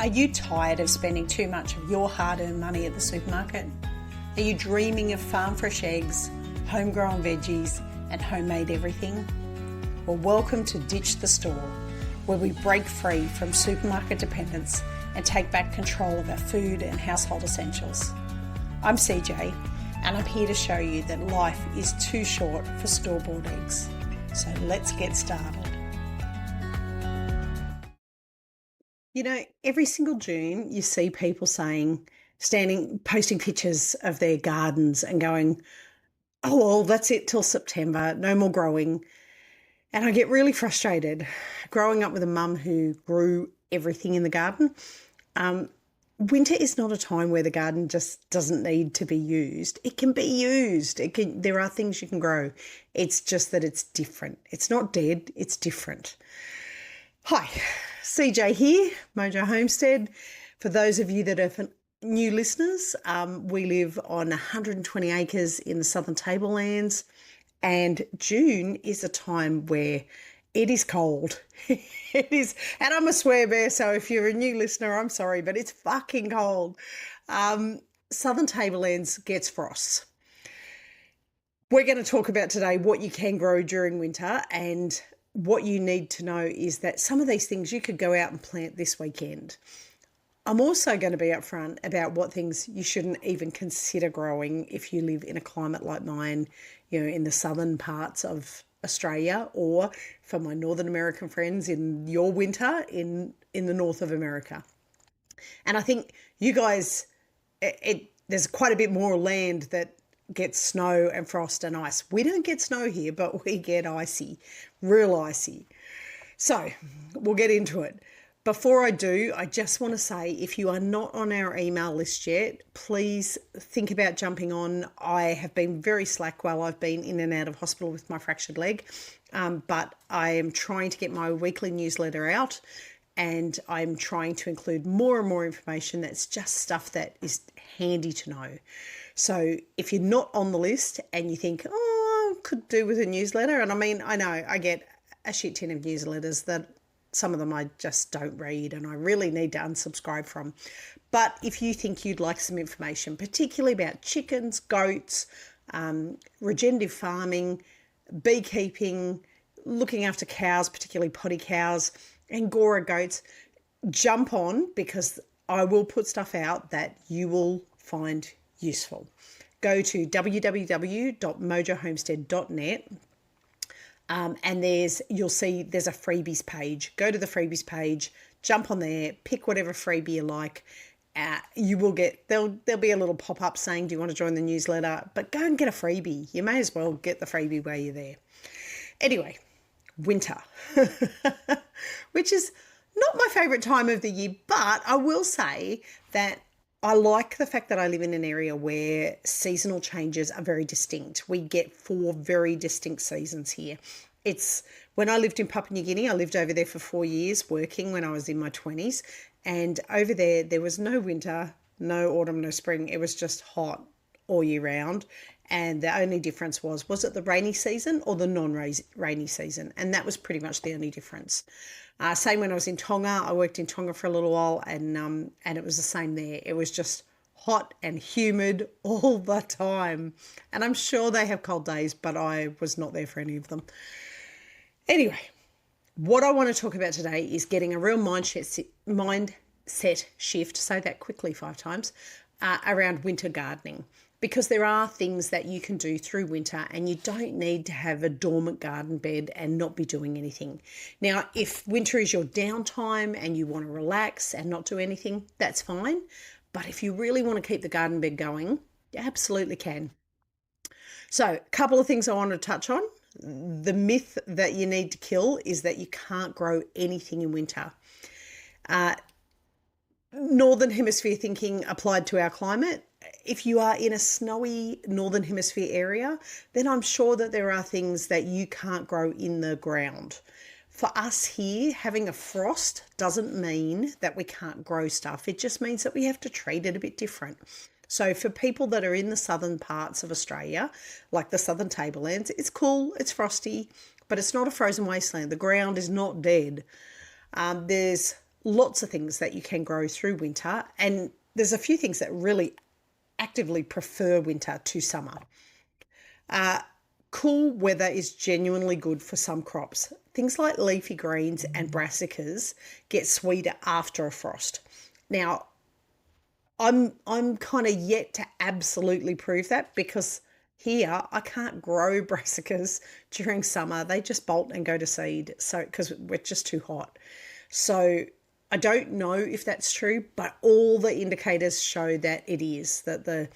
Are you tired of spending too much of your hard-earned money at the supermarket? Are you dreaming of farm fresh eggs, homegrown veggies, and homemade everything? Well, welcome to Ditch the Store, where we break free from supermarket dependence and take back control of our food and household essentials. I'm CJ, and I'm here to show you that life is too short for store-bought eggs. So let's get started. You know, every single June you see people posting pictures of their gardens and going, oh, well, that's it till September, no more growing. And I get really frustrated. Growing up with a mum who grew everything in the garden, winter is not a time where the garden just doesn't need to be used. It can be used. There are things you can grow. It's just that it's different. It's not dead, it's different. Hi, CJ here, Mojo Homestead. For those of you that are new listeners, we live on 120 acres in the Southern Tablelands, and June is a time where it is cold. It is, and I'm a swear bear, so if you're a new listener, I'm sorry, but it's fucking cold. Southern Tablelands gets frosts. We're going to talk about today what you can grow during winter, and what you need to know is that some of these things you could go out and plant this weekend. I'm also going to be upfront about what things you shouldn't even consider growing if you live in a climate like mine, you know, in the southern parts of Australia, or for my Northern American friends in your winter in the north of America. And I think you guys, there's quite a bit more land that gets snow and frost and ice. We don't get snow here, but we get icy, real icy. So we'll get into it. Before I do, I just want to say, if you are not on our email list yet, please think about jumping on. I have been very slack while I've been in and out of hospital with my fractured leg, but I am trying to get my weekly newsletter out, and I'm trying to include more and more information that's just stuff that is handy to know. So if you're not on the list and you think, oh, I could do with a newsletter, and I mean, I know I get a shit tin of newsletters that some of them I just don't read and I really need to unsubscribe from. But if you think you'd like some information, particularly about chickens, goats, regenerative farming, beekeeping, looking after cows, particularly potty cows, Angora goats, jump on, because I will put stuff out that you will find useful. Go to www.mojohomestead.net. And you'll see there's a freebies page. Go to the freebies page, jump on there, pick whatever freebie you like. You will get, there'll be a little pop-up saying, do you want to join the newsletter? But go and get a freebie. You may as well get the freebie while you're there. Anyway, winter, which is not my favourite time of the year, but I will say that I like the fact that I live in an area where seasonal changes are very distinct. We get 4 very distinct seasons here. When I lived in Papua New Guinea, I lived over there for 4 years working when I was in my 20s. And over there was no winter, no autumn, no spring. It was just hot all year round. And the only difference was it the rainy season or the non-rainy season? And that was pretty much the only difference. Same when I was in Tonga. I worked in Tonga for a little while, and it was the same there. It was just hot and humid all the time. And I'm sure they have cold days, but I was not there for any of them. Anyway, what I want to talk about today is getting a real mindset shift, say that quickly 5 times, around winter gardening. Because there are things that you can do through winter, and you don't need to have a dormant garden bed and not be doing anything. Now, if winter is your downtime and you want to relax and not do anything, that's fine. But if you really want to keep the garden bed going, you absolutely can. So a couple of things I want to touch on. The myth that you need to kill is that you can't grow anything in winter. Northern Hemisphere thinking applied to our climate. If you are in a snowy Northern Hemisphere area, then I'm sure that there are things that you can't grow in the ground. For us here, having a frost doesn't mean that we can't grow stuff. It just means that we have to treat it a bit different. So for people that are in the southern parts of Australia, like the Southern Tablelands, it's cool, it's frosty, but it's not a frozen wasteland. The ground is not dead. There's lots of things that you can grow through winter, and there's a few things that really actively prefer winter to summer. Cool weather is genuinely good for some crops. Things like leafy greens and brassicas get sweeter after a frost. Now, I'm kind of yet to absolutely prove that, because here I can't grow brassicas during summer. They just bolt and go to seed, so because we're just too hot. So I don't know if that's true, but all the indicators show that it is, that the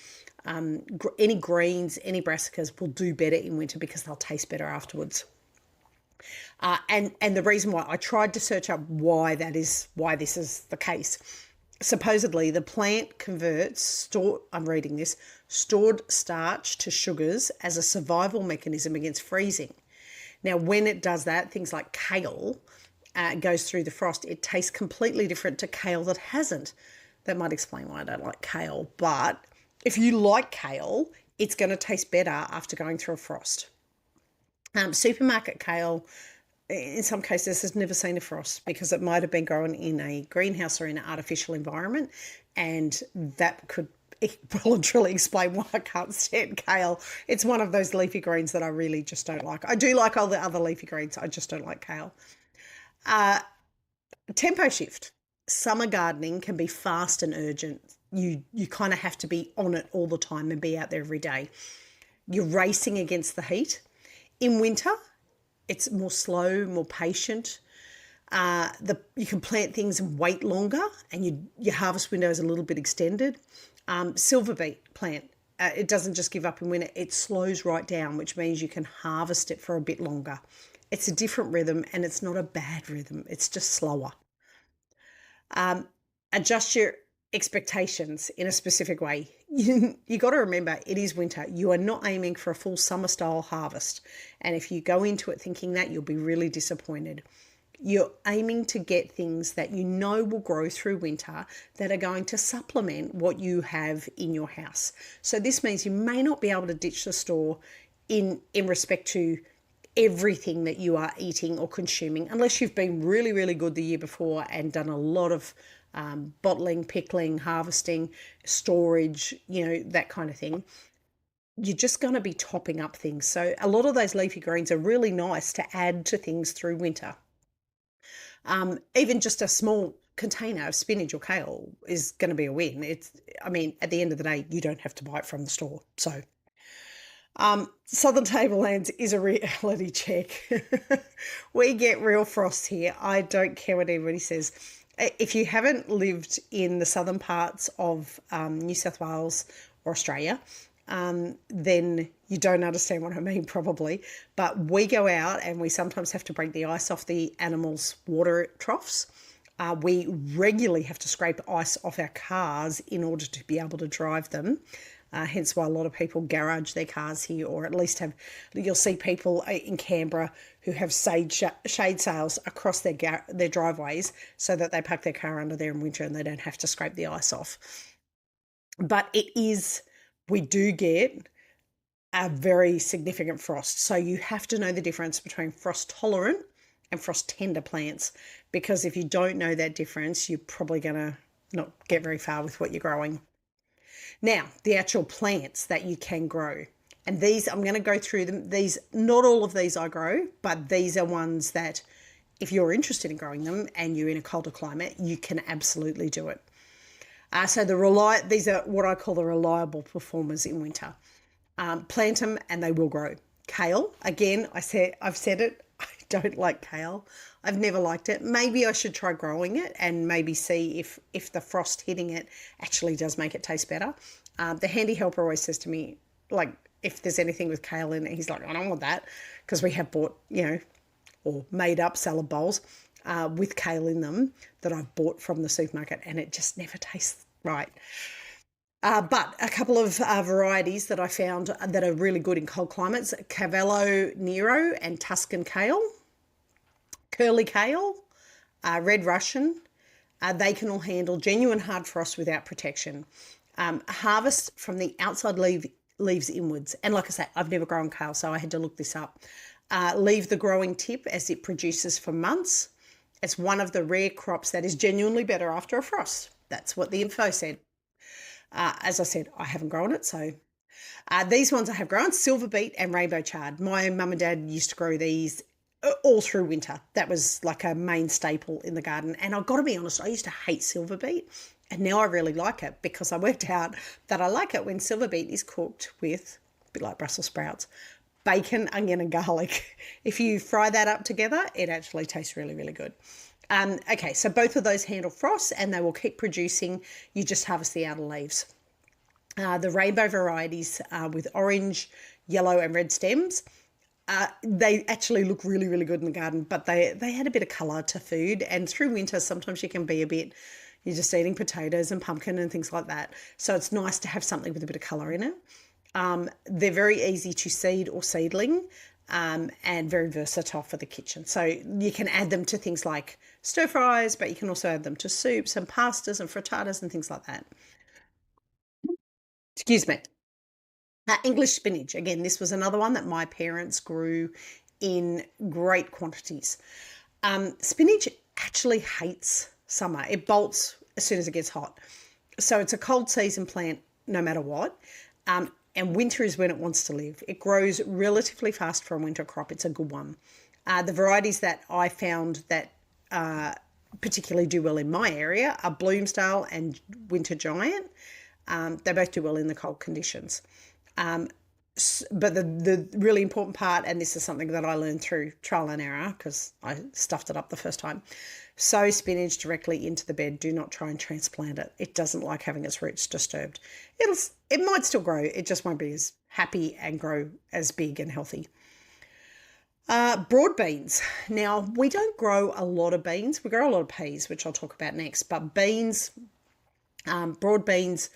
any greens, any brassicas will do better in winter because they'll taste better afterwards. And the reason why, I tried to search up why this is the case. Supposedly, the plant converts stored starch to sugars as a survival mechanism against freezing. Now, when it does that, things like kale goes through the frost, it tastes completely different to kale that hasn't. That might explain why I don't like kale, but if you like kale, it's going to taste better after going through a frost. Supermarket kale, in some cases, has never seen a frost because it might have been grown in a greenhouse or in an artificial environment, and that could well and truly explain why I can't stand kale. It's one of those leafy greens that I really just don't like. I do like all the other leafy greens, I just don't like kale. Tempo shift. Summer gardening can be fast and urgent. You kind of have to be on it all the time and be out there every day. You're racing against the heat. In winter, it's more slow, more patient. You can plant things and wait longer, and your harvest window is a little bit extended. Silverbeet plant, it doesn't just give up in winter, it slows right down, which means you can harvest it for a bit longer. It's a different rhythm, and it's not a bad rhythm, it's just slower. Adjust your expectations in a specific way. You got to remember, it is winter. You are not aiming for a full summer style harvest, and if you go into it thinking that, you'll be really disappointed. You're aiming to get things that you know will grow through winter that are going to supplement what you have in your house. So this means you may not be able to ditch the store in respect to everything that you are eating or consuming, unless you've been really, really good the year before and done a lot of bottling, pickling, harvesting, storage, that kind of thing. You're just going to be topping up things. So a lot of those leafy greens are really nice to add to things through winter. Even just a small container of spinach or kale is going to be a win. At the end of the day, you don't have to buy it from the store. So Southern Tablelands is a reality check. We get real frosts here. I don't care what anybody says. If you haven't lived in the southern parts of New South Wales or Australia, then you don't understand what I mean, probably. But we go out and we sometimes have to break the ice off the animals' water troughs. We regularly have to scrape ice off our cars in order to be able to drive them. Hence why a lot of people garage their cars here, or at least you'll see people in Canberra who have shade sails across their driveways so that they park their car under there in winter and they don't have to scrape the ice off. But we do get a very significant frost. So you have to know the difference between frost tolerant and frost tender plants, because if you don't know that difference, you're probably going to not get very far with what you're growing. Now, the actual plants that you can grow, and these, I'm going to go through them. Not all of these I grow, but these are ones that if you're interested in growing them and you're in a colder climate, you can absolutely do it. So these are what I call the reliable performers in winter. Plant them and they will grow. Kale, again, I've said it, I don't like kale. I've never liked it. Maybe I should try growing it and maybe see if the frost hitting it actually does make it taste better. The handy helper always says to me, like, if there's anything with kale in it, he's like, I don't want that, because we have bought, or made up salad bowls with kale in them that I've bought from the supermarket, and it just never tastes right. But a couple of varieties that I found that are really good in cold climates: Cavolo, Nero, and Tuscan kale, curly kale, red Russian. They can all handle genuine hard frost without protection. Harvest from the outside leaves inwards. And like I say, I've never grown kale, so I had to look this up. Leave the growing tip as it produces for months. It's one of the rare crops that is genuinely better after a frost. That's what the info said. As I said, I haven't grown it, so these ones I have grown, Silverbeet and Rainbow Chard. My mum and dad used to grow these all through winter. That was like a main staple in the garden. And I've got to be honest, I used to hate Silverbeet. And now I really like it because I worked out that I like it when Silverbeet is cooked with, a bit like Brussels sprouts, bacon, onion and garlic. If you fry that up together, it actually tastes really, really good. Okay, so both of those handle frost and they will keep producing. You just harvest the outer leaves. The rainbow varieties with orange, yellow and red stems, they actually look really, really good in the garden, but they add a bit of colour to food. And through winter, sometimes you can be a bit, you're just eating potatoes and pumpkin and things like that. So it's nice to have something with a bit of colour in it. They're very easy to seed or seedling and very versatile for the kitchen. So you can add them to things like stir fries, but you can also add them to soups and pastas and frittatas and things like that. Excuse me. English spinach. Again, this was another one that my parents grew in great quantities. Spinach actually hates summer. It bolts as soon as it gets hot. So it's a cold season plant no matter what. And winter is when it wants to live. It grows relatively fast for a winter crop. It's a good one. The varieties that I found that particularly do well in my area are Bloomsdale and Winter Giant. They both do well in the cold conditions. But the really important part, and this is something that I learned through trial and error because I stuffed it up the first time, sow spinach directly into the bed. Do not try and transplant it. It doesn't like having its roots disturbed. It might still grow. It just won't be as happy and grow as big and healthy. Broad beans. Now, we don't grow a lot of beans. We grow a lot of peas, which I'll talk about next. But beans, broad beans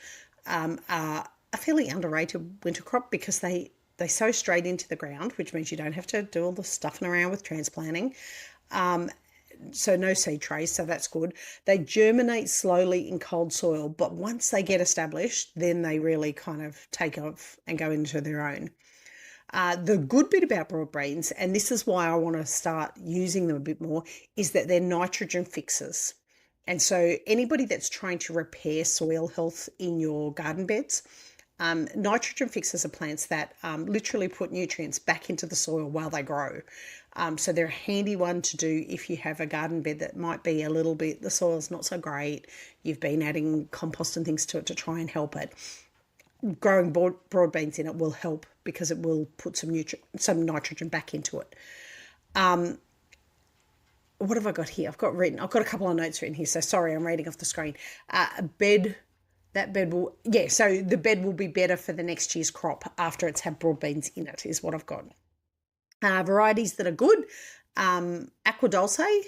are a fairly underrated winter crop because they sow straight into the ground, which means you don't have to do all the stuffing around with transplanting. So no seed trays, so that's good. They germinate slowly in cold soil, but once they get established, then they really kind of take off and go into their own. The good bit about broad beans, and this is why I want to start using them a bit more, is that they're nitrogen fixers. And so anybody that's trying to repair soil health in your garden beds, nitrogen fixers are plants that literally put nutrients back into the soil while they grow. So they're a handy one to do if you have a garden bed that might be a little bit, the soil's not so great, you've been adding compost and things to it to try and help it. Growing broad beans in it will help because it will put some nitrogen back into it. What have I got here? I've got a couple of notes written here, so sorry, I'm reading off the screen. So the bed will be better for the next year's crop after it's had broad beans in it, is what I've got. Varieties that are good. Aquadulce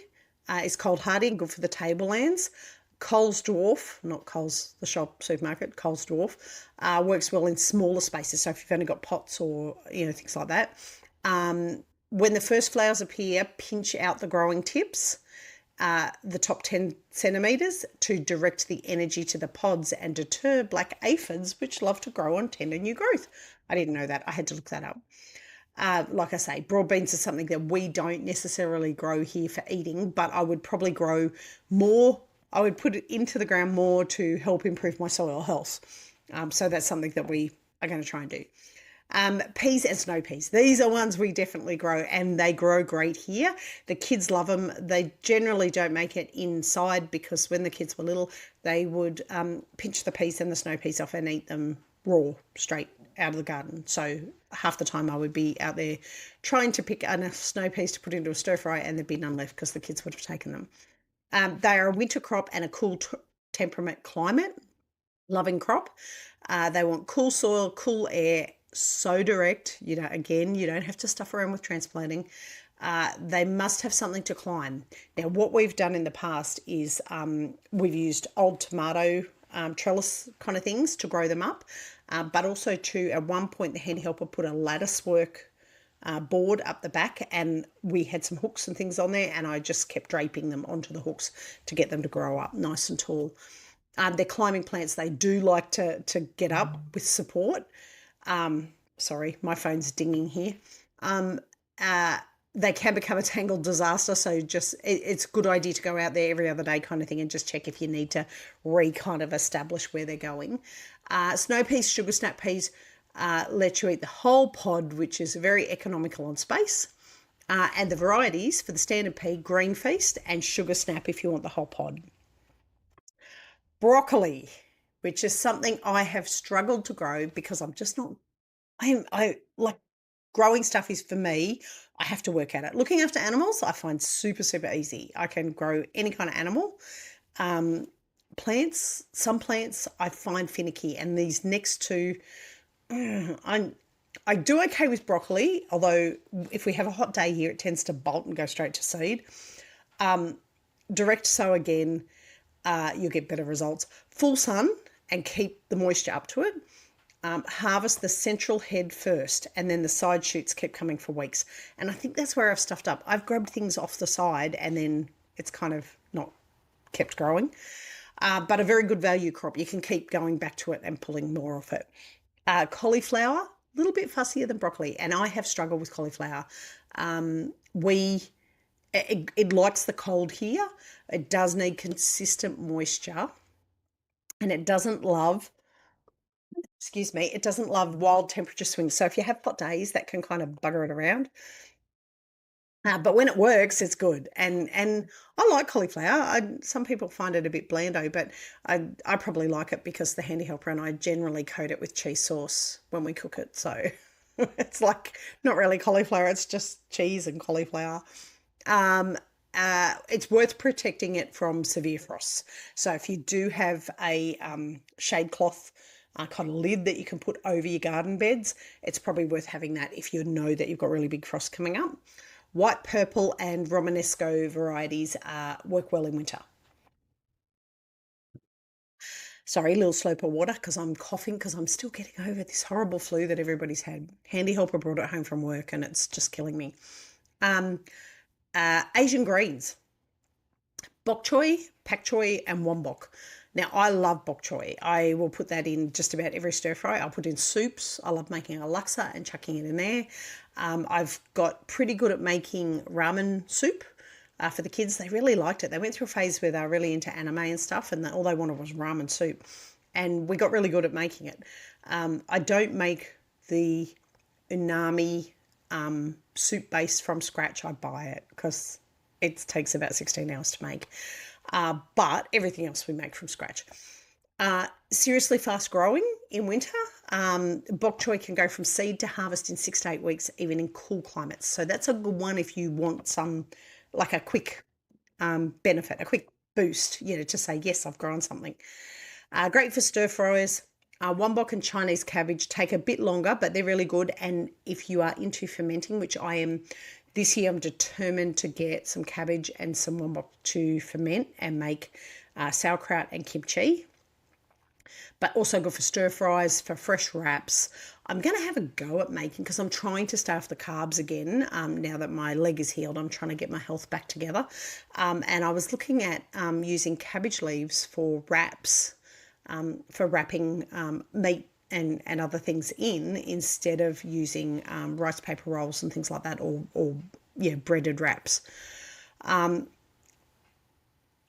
is cold hardy and good for the tablelands. Cole's Dwarf, not Cole's the shop supermarket, Cole's Dwarf, works well in smaller spaces. So if you've only got pots or things like that. When the first flowers appear, pinch out the growing tips, the top 10 centimetres, to direct the energy to the pods and deter black aphids, which love to grow on tender new growth. I didn't know that. I had to look that up. Like I say, broad beans is something that we don't necessarily grow here for eating, but I would probably grow more. I would put it into the ground more to help improve my soil health. So that's something that we are going to try and do. Peas and snow peas. These are ones we definitely grow, and they grow great here. The kids love them. They generally don't make it inside because when the kids were little, they would pinch the peas and the snow peas off and eat them raw, straight out of the garden. So half the time I would be out there trying to pick enough snow peas to put into a stir fry, and there'd be none left because the kids would have taken them. They are a winter crop and a cool temperate climate loving crop. They want cool soil, cool air, so direct. Again, you don't have to stuff around with transplanting. They must have something to climb. Now, what we've done in the past is we've used old tomato trellis kind of things to grow them up, but also at one point the handy helper put a lattice work board up the back, and we had some hooks and things on there, and I just kept draping them onto the hooks to get them to grow up nice and tall. They're climbing plants. They do like to get up with support. Sorry, my phone's dinging here. they can become a tangled disaster. So just it's a good idea to go out there every other day kind of thing and just check if you need to kind of establish where they're going. Snow peas, sugar snap peas let you eat the whole pod, which is very economical on space. And the varieties for the standard pea, Greenfeast and sugar snap if you want the whole pod. Broccoli, which is something I have struggled to grow because I'm just not, I like growing stuff is for me, I have to work at it. Looking after animals, I find super, super easy. I can grow any kind of animal. Plants, some plants I find finicky, and these next two, I do okay with broccoli, although if we have a hot day here, it tends to bolt and go straight to seed. Direct sow again, you'll get better results. Full sun and keep the moisture up to it. Harvest the central head first, and then the side shoots keep coming for weeks. And I think that's where I've stuffed up. I've grabbed things off the side and then it's kind of not kept growing. But a very good value crop. You can keep going back to it and pulling more of it. Cauliflower, a little bit fussier than broccoli, and I have struggled with cauliflower. It likes the cold here. It does need consistent moisture, and it doesn't love, it doesn't love wild temperature swings. So if you have hot days, that can kind of bugger it around. But when it works, it's good. And I like cauliflower. Some people find it a bit blando, but I probably like it because the handy helper and I generally coat it with cheese sauce when we cook it. So it's like not really cauliflower, it's just cheese and cauliflower. It's worth protecting it from severe frosts. So if you do have a shade cloth kind of lid that you can put over your garden beds, it's probably worth having that if you know that you've got really big frost coming up. White, purple and Romanesco varieties work well in winter. Sorry, a little slope of water because I'm coughing because I'm still getting over this horrible flu that everybody's had. Handy helper brought it home from work and it's just killing me. Asian greens, bok choy, pak choy and wombok. Now, I love bok choy. I will put that in just about every stir fry. I'll put in soups. I love making a laksa and chucking it in there. I've got pretty good at making ramen soup for the kids. They really liked it. They went through a phase where they were really into anime and stuff, and all they wanted was ramen soup. And we got really good at making it. I don't make the unami soup base from scratch. I buy it because it takes about 16 hours to make. But everything else we make from scratch. Seriously fast growing in winter. Bok choy can go from seed to harvest in 6 to 8 weeks, even in cool climates. So that's a good one if you want some, like a quick benefit, a quick boost, to say, yes, I've grown something. Great for stir fryers. Wombok and Chinese cabbage take a bit longer, but they're really good. And if you are into fermenting, which I am, this year I'm determined to get some cabbage and some wombok to ferment and make sauerkraut and kimchi. But also good for stir fries, for fresh wraps. I'm going to have a go at making, because I'm trying to stay off the carbs again. Now that my leg is healed, I'm trying to get my health back together. And I was looking at using cabbage leaves for wraps, for wrapping meat and other things in, instead of using rice paper rolls and things like that, or breaded wraps.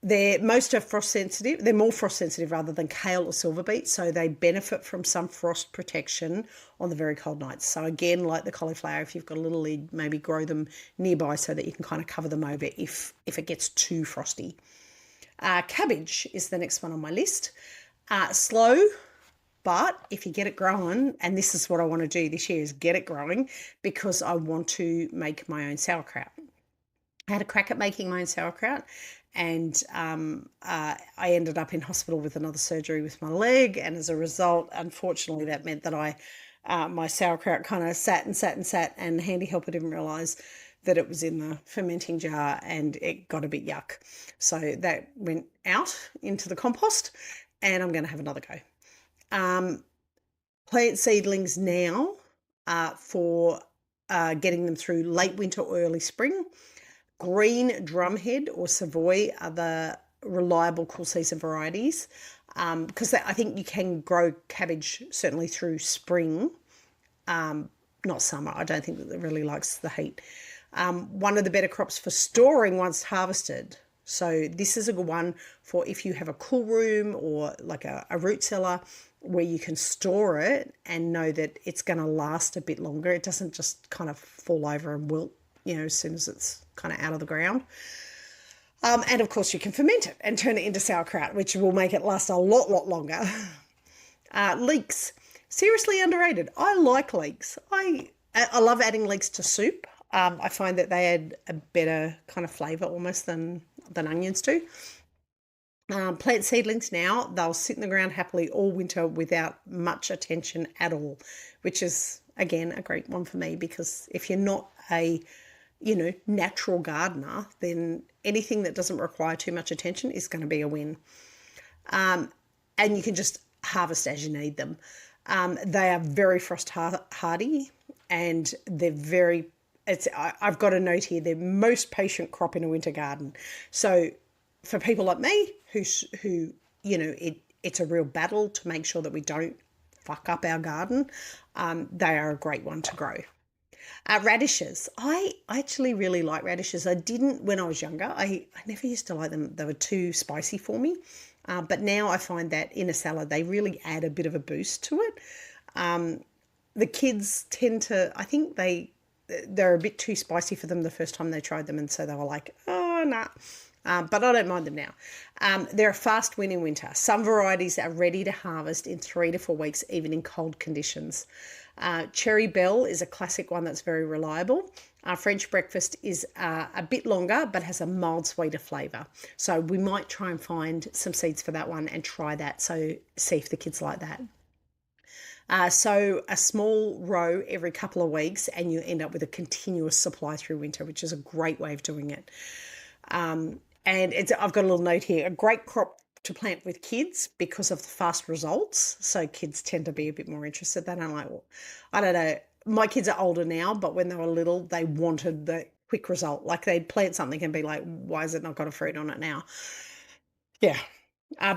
Most are frost sensitive. They're more frost sensitive rather than kale or silverbeet, so they benefit from some frost protection on the very cold nights. So again, like the cauliflower, if you've got a little lid, maybe grow them nearby so that you can kind of cover them over if it gets too frosty. Cabbage is the next one on my list. Slow, but if you get it growing, and this is what I want to do this year, is get it growing, because I want to make my own sauerkraut. I had a crack at making my own sauerkraut, and I ended up in hospital with another surgery with my leg, and as a result, unfortunately, that meant that my sauerkraut kind of sat, and Handy Helper didn't realise that it was in the fermenting jar, and it got a bit yuck. So that went out into the compost, and I'm going to have another go. Plant seedlings now for getting them through late winter or early spring. Green Drumhead or Savoy are the reliable cool season varieties, because I think you can grow cabbage certainly through spring, not summer. I don't think that it really likes the heat. One of the better crops for storing once harvested. So this is a good one for if you have a cool room or like a root cellar where you can store it and know that it's going to last a bit longer. It doesn't just kind of fall over and wilt, as soon as it's kind of out of the ground. And of course you can ferment it and turn it into sauerkraut, which will make it last a lot longer. Leeks, seriously underrated. I like leeks. I love adding leeks to soup. I find that they add a better kind of flavour almost than onions do. Plant seedlings now, they'll sit in the ground happily all winter without much attention at all, which is, again, a great one for me, because if you're not a, natural gardener, then anything that doesn't require too much attention is going to be a win. And you can just harvest as you need them. They are very frost hardy, and they're I've got a note here, they're most patient crop in a winter garden. So for people like me who it's a real battle to make sure that we don't fuck up our garden, they are a great one to grow. Radishes. I actually really like radishes. I didn't when I was younger. I never used to like them. They were too spicy for me. But now I find that in a salad, they really add a bit of a boost to it. The kids tend to, I think they're a bit too spicy for them the first time they tried them. And so they were like, oh, nah. But I don't mind them now. They're a fast win in winter. Some varieties are ready to harvest in 3 to 4 weeks, even in cold conditions. Cherry Belle is a classic one that's very reliable. French breakfast is a bit longer, but has a mild, sweeter flavour. So we might try and find some seeds for that one and try that. So see if the kids like that. So a small row every couple of weeks, and you end up with a continuous supply through winter, which is a great way of doing it. And I've got a little note here, a great crop to plant with kids because of the fast results. So kids tend to be a bit more interested. They don't like, I don't know, my kids are older now, but when they were little, they wanted the quick result. Like they'd plant something and be like, why has it not got a fruit on it now? Yeah.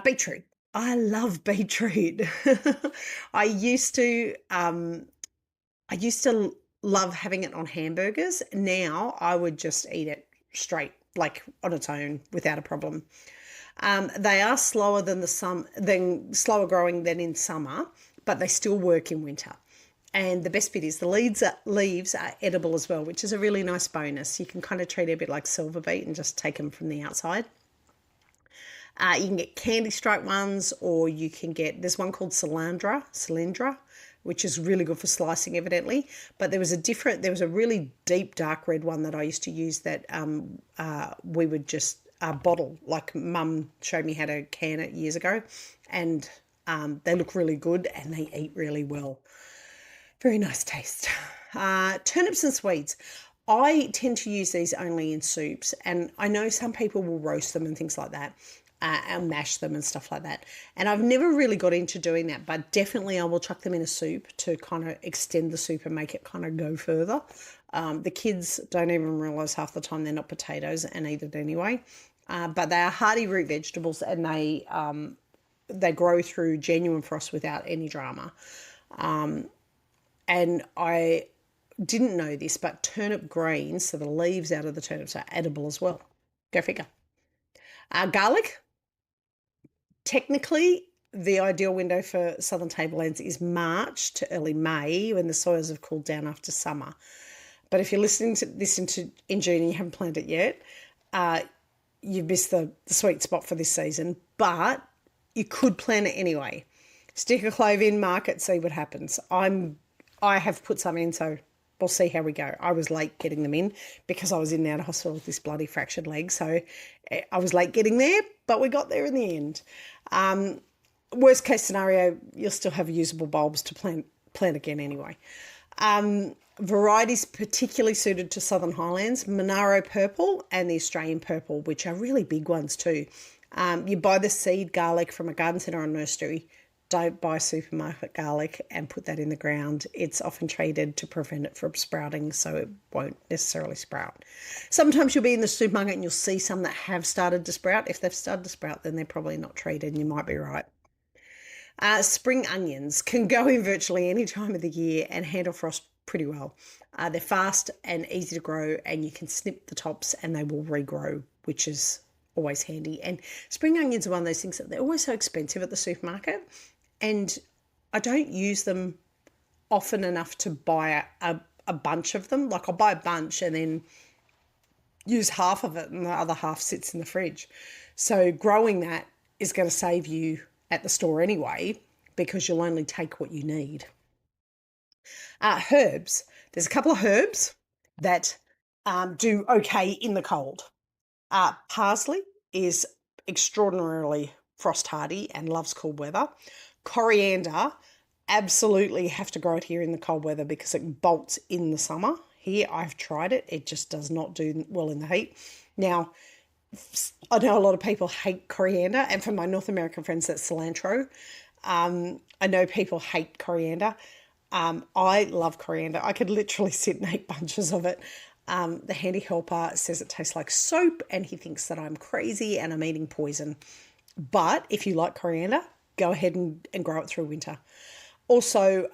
Beetroot. I love beetroot. I used to love having it on hamburgers. Now I would just eat it straight, like on its own, without a problem. They are slower slower growing than in summer, but they still work in winter. And the best bit is the leaves are edible as well, which is a really nice bonus. You can kind of treat it a bit like silverbeet and just take them from the outside. You can get candy stripe ones, or you can get, there's one called Cylindra, which is really good for slicing evidently. But there was a really deep dark red one that I used to use that we would just bottle, like Mum showed me how to can it years ago. And they look really good and they eat really well. Very nice taste. Turnips and swedes. I tend to use these only in soups, and I know some people will roast them and things like that. And mash them and stuff like that. And I've never really got into doing that, but definitely I will chuck them in a soup to kind of extend the soup and make it kind of go further. The kids don't even realise half the time they're not potatoes and eat it anyway. But they are hardy root vegetables, and they grow through genuine frost without any drama. And I didn't know this, but turnip greens, so the leaves out of the turnips, are edible as well. Go figure. Garlic. Technically, the ideal window for Southern Tablelands is March to early May, when the soils have cooled down after summer. But if you're listening to this in June and you haven't planted it yet, you've missed the sweet spot for this season. But you could plant it anyway. Stick a clove in, mark it, see what happens. I have put some in, so we'll see how we go. I was late getting them in because I was in and out of hospital with this bloody fractured leg. So I was late getting there, but we got there in the end. Worst case scenario, you'll still have usable bulbs to plant again anyway. Varieties particularly suited to Southern Highlands, Monaro Purple and the Australian Purple, which are really big ones too. You buy the seed garlic from a garden centre or nursery. Don't buy supermarket garlic and put that in the ground. It's often treated to prevent it from sprouting, so it won't necessarily sprout. Sometimes you'll be in the supermarket and you'll see some that have started to sprout. If they've started to sprout, then they're probably not treated, and you might be right. Spring onions can go in virtually any time of the year and handle frost pretty well. They're fast and easy to grow, and you can snip the tops and they will regrow, which is always handy. And spring onions are one of those things that they're always so expensive at the supermarket, and I don't use them often enough to buy a bunch of them. Like, I'll buy a bunch and then use half of it and the other half sits in the fridge. So growing that is going to save you at the store anyway, because you'll only take what you need. Herbs. There's a couple of herbs that do okay in the cold. Parsley is extraordinarily frost hardy and loves cold weather. Coriander, absolutely have to grow it here in the cold weather because it bolts in the summer. Here, I've tried it. It just does not do well in the heat. Now, I know a lot of people hate coriander, and for my North American friends, that's cilantro. I know people hate coriander. I love coriander. I could literally sit and eat bunches of it. The handy helper says it tastes like soap, and he thinks that I'm crazy and I'm eating poison. But if you like coriander, go ahead and grow it through winter. Also,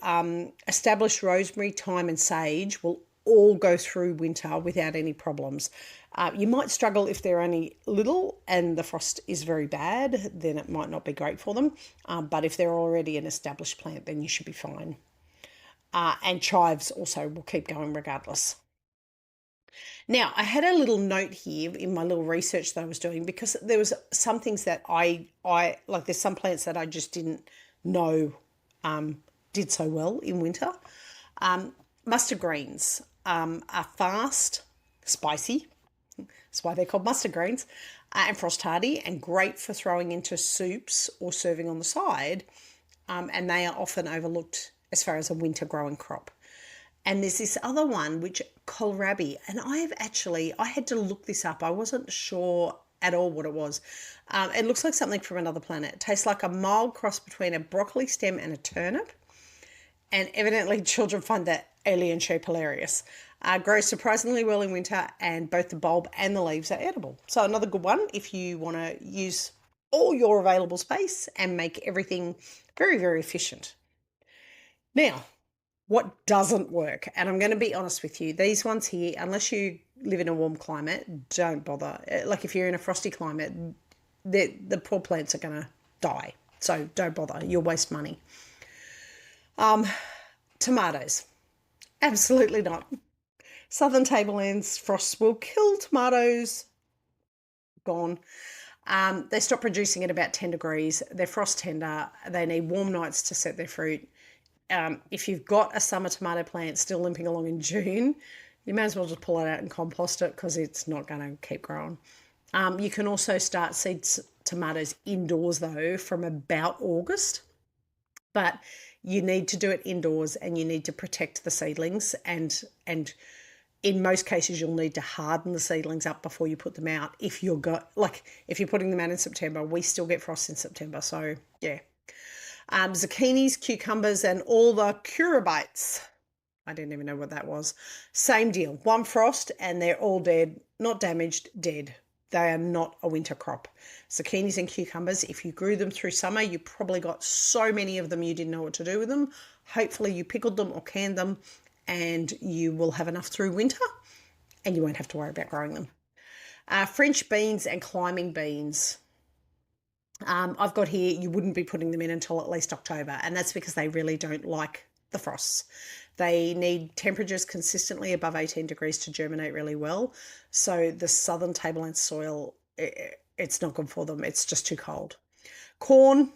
established rosemary, thyme and sage will all go through winter without any problems. You might struggle if they're only little and the frost is very bad, then it might not be great for them. But if they're already an established plant, then you should be fine. And chives also will keep going regardless. Now, I had a little note here in my little research that I was doing, because there was some things that I like, there's some plants that I just didn't know did so well in winter. Mustard greens are fast, spicy. That's why they're called mustard greens, and frost hardy and great for throwing into soups or serving on the side. And they are often overlooked as far as a winter growing crop. And there's this other one, which Kohlrabi, and I had to look this up. I wasn't sure at all what it was. It looks like something from another planet. It tastes like a mild cross between a broccoli stem and a turnip. And evidently children find that alien shape hilarious. Grows surprisingly well in winter, and both the bulb and the leaves are edible. So another good one if you want to use all your available space and make everything very, very efficient. Now, what doesn't work, and I'm going to be honest with you, these ones here, unless you live in a warm climate, don't bother. Like, if you're in a frosty climate, the poor plants are going to die. So don't bother. You'll waste money. Tomatoes. Absolutely not. Southern Tablelands frosts will kill tomatoes. Gone. They stop producing at about 10 degrees. They're frost tender. They need warm nights to set their fruit. If you've got a summer tomato plant still limping along in June, you may as well just pull it out and compost it, because it's not going to keep growing. You can also start seeds tomatoes indoors, though, from about August. But you need to do it indoors, and you need to protect the seedlings, and in most cases you'll need to harden the seedlings up before you put them out. If you're putting them out in September, we still get frost in September, so yeah. Zucchinis, cucumbers, and all the curabites. I didn't even know what that was. Same deal. One frost and they're all dead, not damaged, dead. They are not a winter crop. Zucchinis and cucumbers, if you grew them through summer, you probably got so many of them you didn't know what to do with them. Hopefully you pickled them or canned them, and you will have enough through winter and you won't have to worry about growing them. French beans and climbing beans. I've got here, you wouldn't be putting them in until at least October, and that's because they really don't like the frosts. They need temperatures consistently above 18 degrees to germinate really well. So the Southern Tableland soil, it's not good for them. It's just too cold. Corn,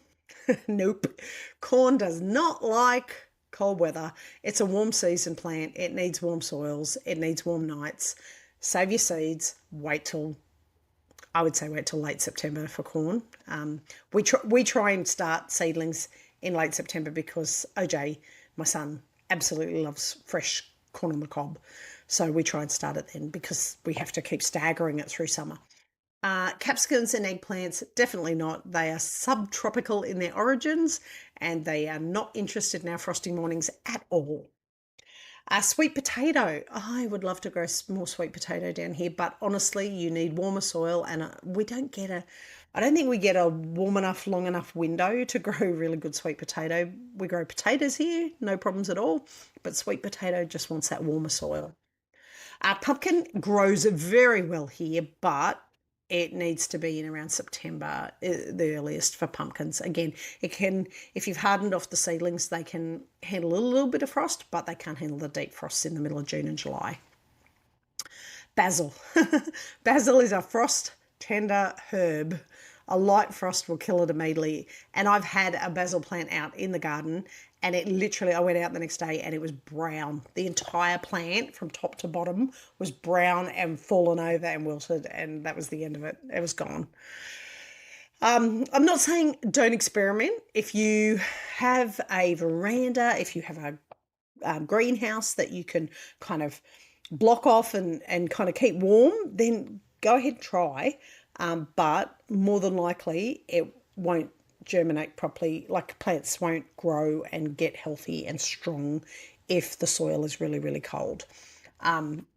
nope. Corn does not like cold weather. It's a warm season plant. It needs warm soils. It needs warm nights. Save your seeds. I would say wait till late September for corn. We try and start seedlings in late September because OJ, my son, absolutely loves fresh corn on the cob. So we try and start it then, because we have to keep staggering it through summer. Capsicums and eggplants, definitely not. They are subtropical in their origins, and they are not interested in our frosty mornings at all. Sweet potato. I would love to grow more sweet potato down here, but honestly, you need warmer soil, and we don't get I don't think we get a warm enough, long enough window to grow really good sweet potato. We grow potatoes here, no problems at all, but sweet potato just wants that warmer soil. Pumpkin grows very well here, but it needs to be in around September, the earliest for pumpkins. Again, it can, if you've hardened off the seedlings, they can handle a little bit of frost, but they can't handle the deep frosts in the middle of June and July. Basil. Basil is a frost tender herb. A light frost will kill it immediately. And I've had a basil plant out in the garden, and it literally, I went out the next day and it was brown. The entire plant from top to bottom was brown and fallen over and wilted, and that was the end of it. It was gone. I'm not saying don't experiment. If you have a veranda, if you have a greenhouse that you can kind of block off and kind of keep warm, then go ahead and try. But more than likely, it won't germinate properly. Like, plants won't grow and get healthy and strong if the soil is really, really cold.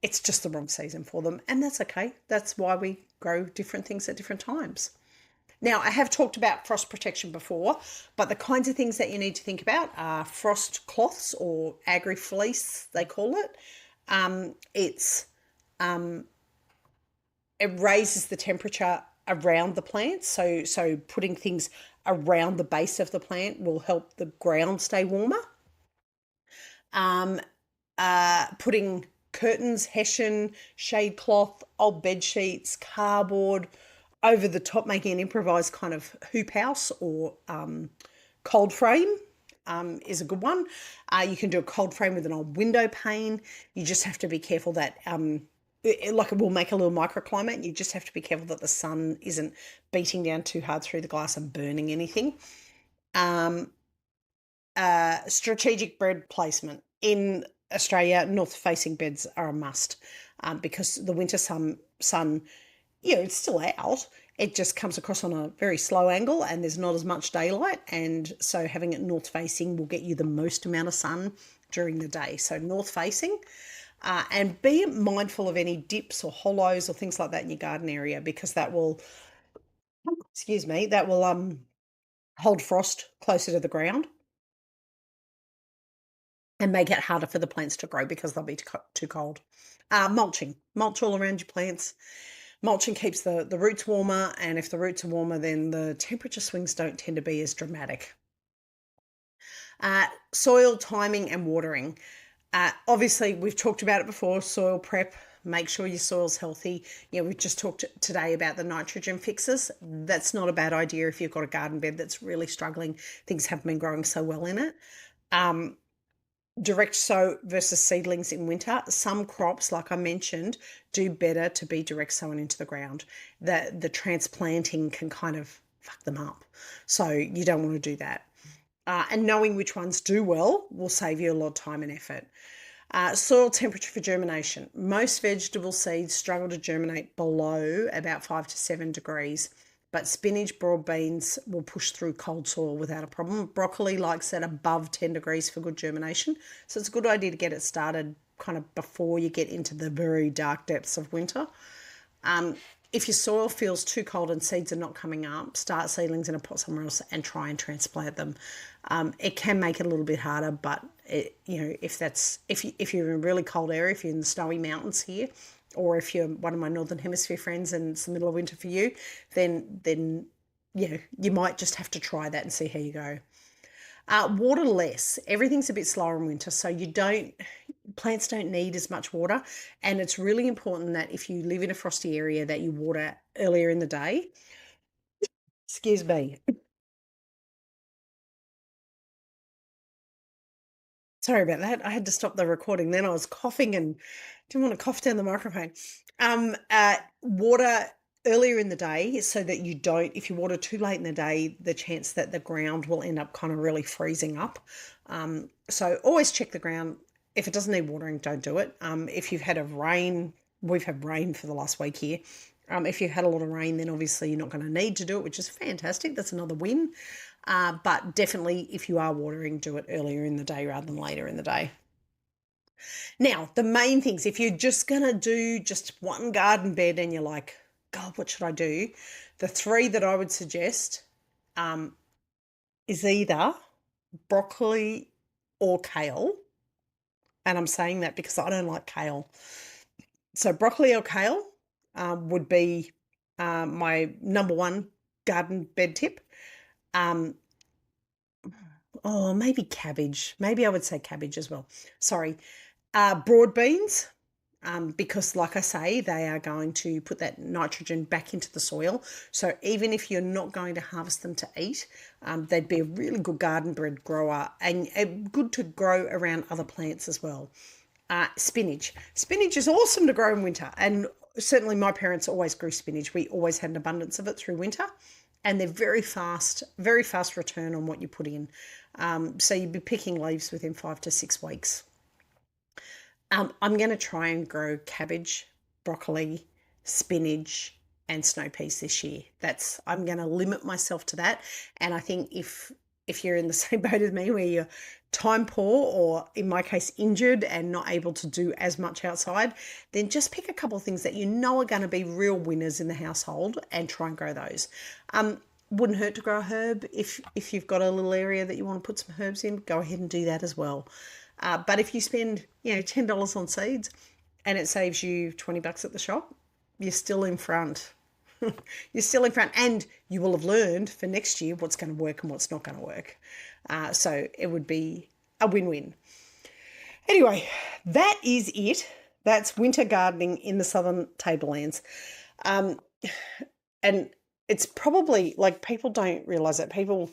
It's just the wrong season for them, and that's okay. That's why we grow different things at different times. Now, I have talked about frost protection before, but the kinds of things that you need to think about are frost cloths, or agri-fleece, they call it. It raises the temperature around the plant, so putting things around the base of the plant will help the ground stay warmer. Putting curtains, hessian, shade cloth, old bed sheets, cardboard over the top, making an improvised kind of hoop house or cold frame is a good one. You can do a cold frame with an old window pane. You just have to be careful that it will make a little microclimate. You just have to be careful that the sun isn't beating down too hard through the glass and burning anything. Strategic bed placement. In Australia, north-facing beds are a must because the winter sun, it's still out. It just comes across on a very slow angle and there's not as much daylight. And so having it north-facing will get you the most amount of sun during the day. So north-facing. And be mindful of any dips or hollows or things like that in your garden area, because that will, hold frost closer to the ground and make it harder for the plants to grow because they'll be too cold. Mulching. Mulch all around your plants. Mulching keeps the roots warmer, and if the roots are warmer, then the temperature swings don't tend to be as dramatic. Soil timing and watering. Obviously, we've talked about it before, soil prep. Make sure your soil's healthy. We've just talked today about the nitrogen fixes. That's not a bad idea if you've got a garden bed that's really struggling. Things haven't been growing so well in it. Direct sow versus seedlings in winter. Some crops, like I mentioned, do better to be direct sown into the ground. The transplanting can kind of fuck them up. So you don't want to do that. And knowing which ones do well will save you a lot of time and effort. Soil temperature for germination. Most vegetable seeds struggle to germinate below about 5 to 7 degrees, but spinach, broad beans will push through cold soil without a problem. Broccoli likes that above 10 degrees for good germination. So it's a good idea to get it started kind of before you get into the very dark depths of winter. If your soil feels too cold and seeds are not coming up, start seedlings in a pot somewhere else and try and transplant them. It can make it a little bit harder, but if you're in a really cold area, if you're in the snowy mountains here, or if you're one of my Northern Hemisphere friends and it's the middle of winter for you, then you might just have to try that and see how you go. Water less. Everything's a bit slower in winter, so plants don't need as much water, and it's really important that if you live in a frosty area that you water earlier in the day. Excuse me. Sorry about that. I had to stop the recording. Then I was coughing and didn't want to cough down the microphone. Water earlier in the day so that you don't, if you water too late in the day, the chance that the ground will end up kind of really freezing up. So always check the ground. If it doesn't need watering, don't do it. If you've had we've had rain for the last week here. If you've had a lot of rain, then obviously you're not going to need to do it, which is fantastic. That's another win. But definitely, if you are watering, do it earlier in the day rather than later in the day. Now, the main things, if you're just going to do just one garden bed and you're like, God, what should I do? the three that I would suggest is either broccoli or kale. And I'm saying that because I don't like kale. So broccoli or kale would be my number one garden bed tip. Oh, maybe cabbage. Maybe I would say cabbage as well. Sorry. Broad beans, because like I say, they are going to put that nitrogen back into the soil. So even if you're not going to harvest them to eat, they'd be a really good garden bed grower and good to grow around other plants as well. Spinach. Spinach is awesome to grow in winter, and certainly my parents always grew spinach. We always had an abundance of it through winter, and they're very fast return on what you put in. So you'd be picking leaves within 5 to 6 weeks. I'm going to try and grow cabbage, broccoli, spinach, and snow peas this year. I'm going to limit myself to that. And I think if you're in the same boat as me, where you're time poor, or in my case injured and not able to do as much outside, then just pick a couple of things that you know are going to be real winners in the household and try and grow those. Wouldn't hurt to grow a herb. If you've got a little area that you want to put some herbs in, go ahead and do that as well. But if you spend $10 on seeds and it saves you $20 at the shop, you're still in front. You're still in front, and you will have learned for next year what's going to work and what's not going to work. So it would be a win-win. Anyway, that is it. That's winter gardening in the Southern Tablelands. And it's probably, like, people don't realise that. People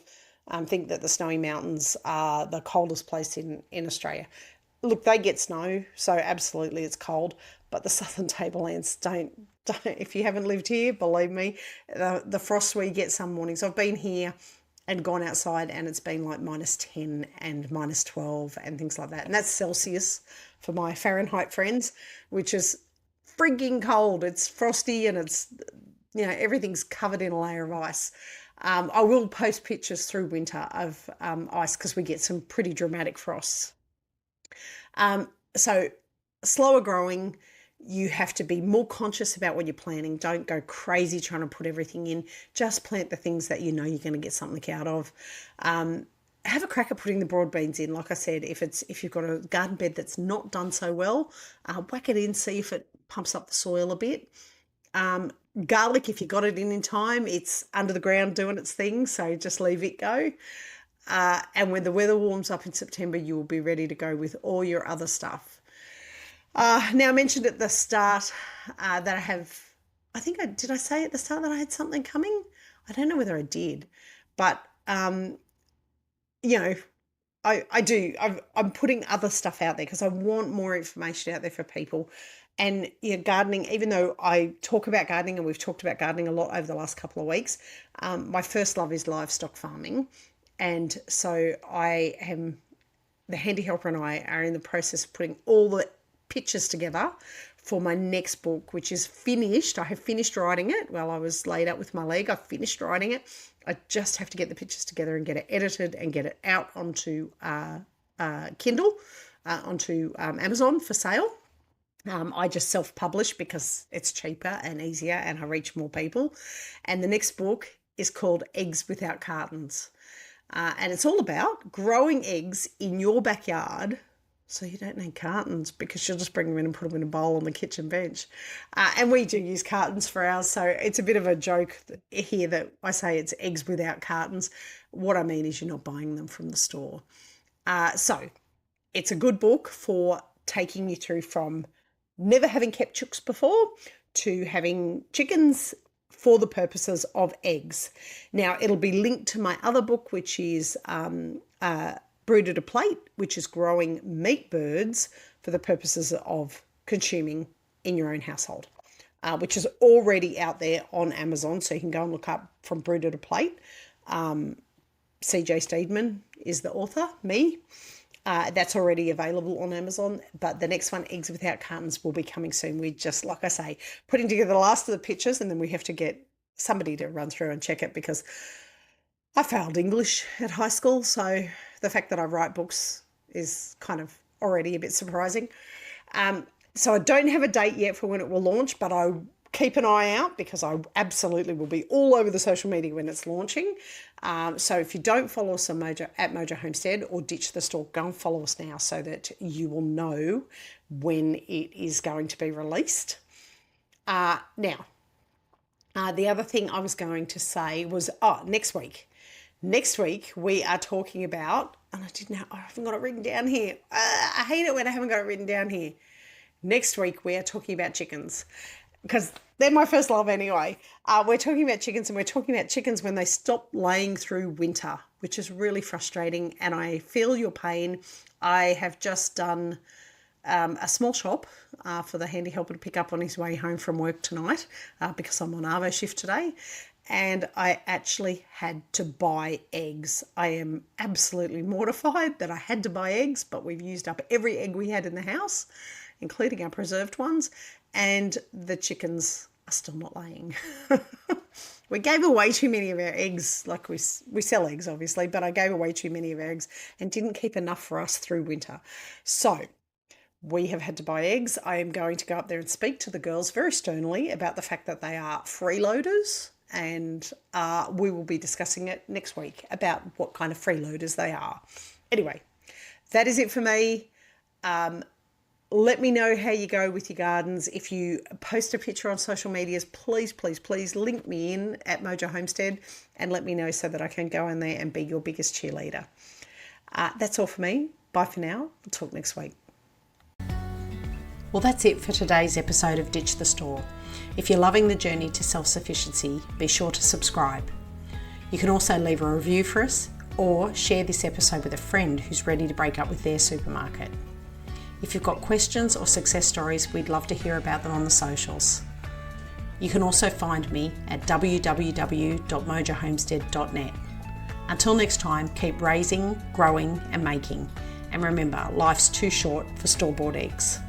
think that the Snowy Mountains are the coldest place in Australia. Look, they get snow, so absolutely it's cold, but the Southern Tablelands don't. If you haven't lived here, believe me, the frost we get some mornings. I've been here and gone outside and it's been like -10 and -12 and things like that. And that's Celsius for my Fahrenheit friends, which is frigging cold. It's frosty and it's, everything's covered in a layer of ice. I will post pictures through winter of ice because we get some pretty dramatic frosts. So slower growing, you have to be more conscious about what you're planting. Don't go crazy trying to put everything in. Just plant the things that you know you're going to get something out of. Have a crack at putting the broad beans in. Like I said, if you've got a garden bed that's not done so well, whack it in, see if it pumps up the soil a bit. Garlic, if you got it in time, it's under the ground doing its thing, so just leave it go. And when the weather warms up in September, you will be ready to go with all your other stuff. Now, I mentioned at the start that I have, did I say at the start that I had something coming? I don't know whether I did, but, I do. I'm putting other stuff out there because I want more information out there for people. And gardening, even though I talk about gardening and we've talked about gardening a lot over the last couple of weeks, my first love is livestock farming. And so the handy helper and I are in the process of putting all the pictures together for my next book, which is finished. I have finished writing it while I was laid up with my leg. I finished writing it. I just have to get the pictures together and get it edited and get it out onto Kindle, onto Amazon for sale. I just self-publish because it's cheaper and easier and I reach more people. And the next book is called Eggs Without Cartons. And it's all about growing eggs in your backyard so you don't need cartons, because you'll just bring them in and put them in a bowl on the kitchen bench. And we do use cartons for ours, so it's a bit of a joke here that I say it's eggs without cartons. What I mean is you're not buying them from the store. So it's a good book for taking you through from never having kept chooks before to having chickens for the purposes of eggs. Now, it'll be linked to my other book, which is Brooded a Plate, which is growing meat birds for the purposes of consuming in your own household, which is already out there on Amazon. So you can go and look up From Brooded a Plate. CJ Steedman is the author, me. That's already available on Amazon, but the next one, Eggs Without Cartons, will be coming soon. We just, like I say, putting together the last of the pictures, and then we have to get somebody to run through and check it because I failed English at high school, so the fact that I write books is kind of already a bit surprising. So I don't have a date yet for when it will launch, but I keep an eye out because I absolutely will be all over the social media when it's launching. So if you don't follow us on at Mojo Homestead or Ditch the Store, go and follow us now so that you will know when it is going to be released. Now, the other thing I was going to say was, next week. Next week we are talking about, and I haven't got it written down here. I hate it when I haven't got it written down here. Next week we are talking about chickens because they're my first love anyway. We're talking about chickens, and we're talking about chickens when they stop laying through winter, which is really frustrating, and I feel your pain. I have just done a small shop for the handy helper to pick up on his way home from work tonight because I'm on Arvo shift today, and I actually had to buy eggs. I am absolutely mortified that I had to buy eggs, but we've used up every egg we had in the house, including our preserved ones, and the chickens are still not laying. We gave away too many of our eggs. Like we sell eggs, obviously, but I gave away too many of our eggs and didn't keep enough for us through winter. So we have had to buy eggs. I am going to go up there and speak to the girls very sternly about the fact that they are freeloaders, and we will be discussing it next week about what kind of freeloaders they are. Anyway, that is it for me. Let me know how you go with your gardens. If you post a picture on social medias, please, please, please link me in at Mojo Homestead and let me know so that I can go in there and be your biggest cheerleader. That's all for me. Bye for now. We'll talk next week. Well, that's it for today's episode of Ditch the Store. If you're loving the journey to self-sufficiency, be sure to subscribe. You can also leave a review for us or share this episode with a friend who's ready to break up with their supermarket. If you've got questions or success stories, we'd love to hear about them on the socials. You can also find me at www.mojohomestead.net. Until next time, keep raising, growing and making. And remember, life's too short for store-bought eggs.